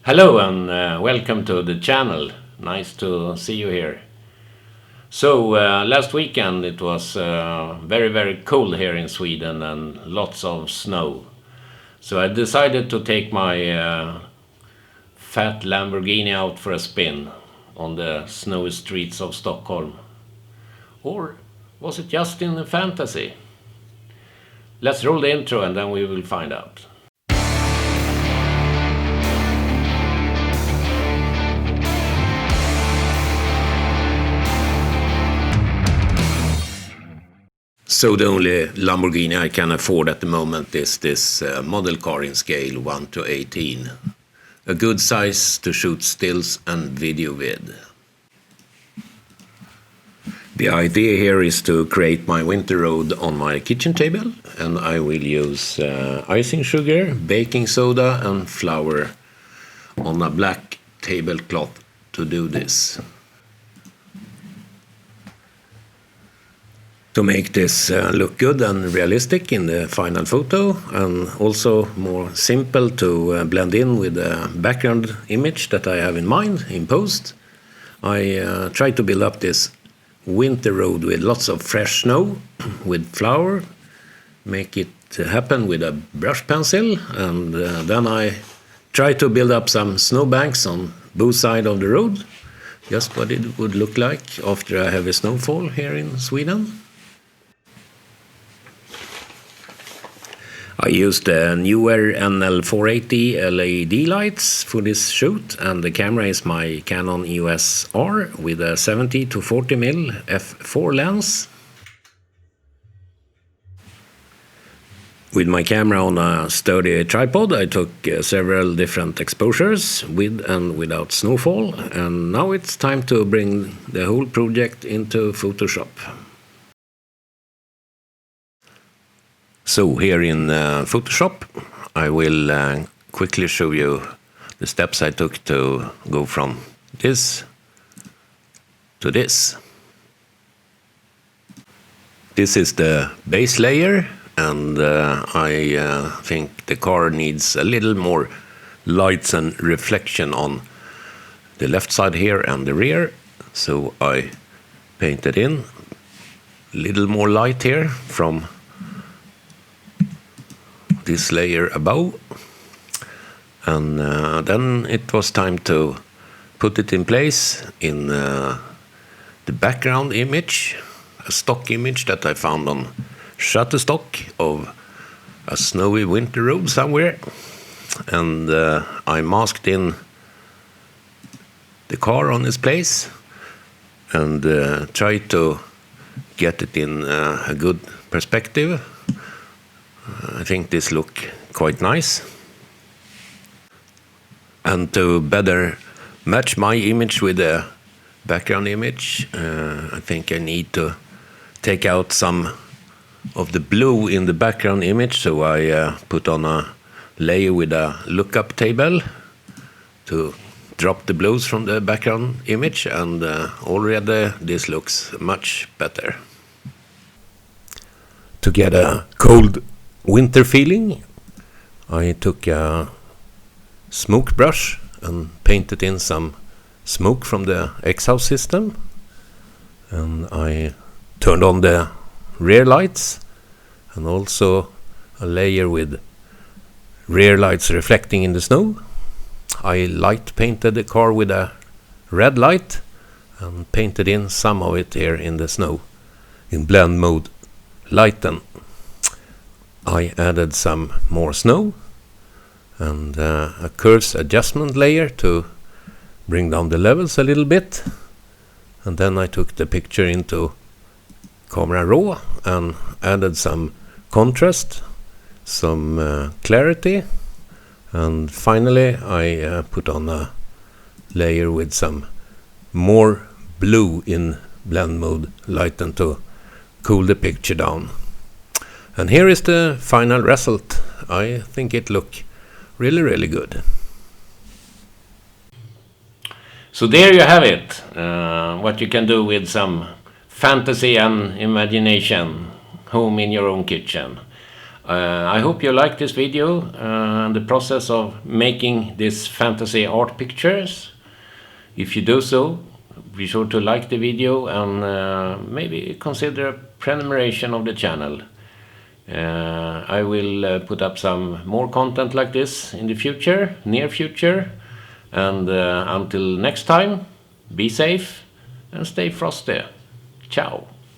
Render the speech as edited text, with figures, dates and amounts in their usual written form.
Hello and welcome to the channel. Nice to see you here. So last weekend it was very cold here in Sweden and lots of snow. So I decided to take my fat Lamborghini out for a spin on the snowy streets of Stockholm. Or was it just in a fantasy? Let's roll the intro and then we will find out. So the only Lamborghini I can afford at the moment is this model car in scale 1:18. A good size to shoot stills and video with. The idea here is to create my winter road on my kitchen table, and I will use icing sugar, baking soda and flour on a black tablecloth to do this. To make this look good and realistic in the final photo, and also more simple to blend in with the background image that I have in mind in post, I try to build up this winter road with lots of fresh snow, with flour, make it happen with a brush pencil, and then I try to build up some snowbanks on both sides of the road, just what it would look like after a heavy snowfall here in Sweden. I used the newer NL480 LED lights for this shoot, and the camera is my Canon EOS R with a 70-40mm f4 lens. With my camera on a sturdy tripod, I took several different exposures with and without snowfall, and now it's time to bring the whole project into Photoshop. So here in Photoshop, I will quickly show you the steps I took to go from this to this. This is the base layer, and I think the car needs a little more lights and reflection on the left side here and the rear. So I painted in a little more light here from this layer above, and then it was time to put it in place in the background image, a stock image that I found on Shutterstock of a snowy winter road somewhere, and I masked in the car on its place and tried to get it in a good perspective. I think this look quite nice. And to better match my image with the background image, I think I need to take out some of the blue in the background image, so I put on a layer with a lookup table to drop the blues from the background image, and already this looks much better. To get a cold winter feeling, I took a smoke brush and painted in some smoke from the exhaust system, and I turned on the rear lights and also a layer with rear lights reflecting in the snow. I light painted the car with a red light and painted in some of it here in the snow in blend mode lighten. I added some more snow and a curves adjustment layer to bring down the levels a little bit, and then I took the picture into Camera Raw and added some contrast, some clarity, and finally I put on a layer with some more blue in blend mode lighten to cool the picture down. And here is the final result. I think it look really good. So there you have it. What you can do with some fantasy and imagination home in your own kitchen. I hope you like this video and the process of making these fantasy art pictures. If you do so, be sure to like the video and maybe consider a prenumeration of the channel. I will put up some more content like this in the future, near future. And until next time, be safe and stay frosty. Ciao.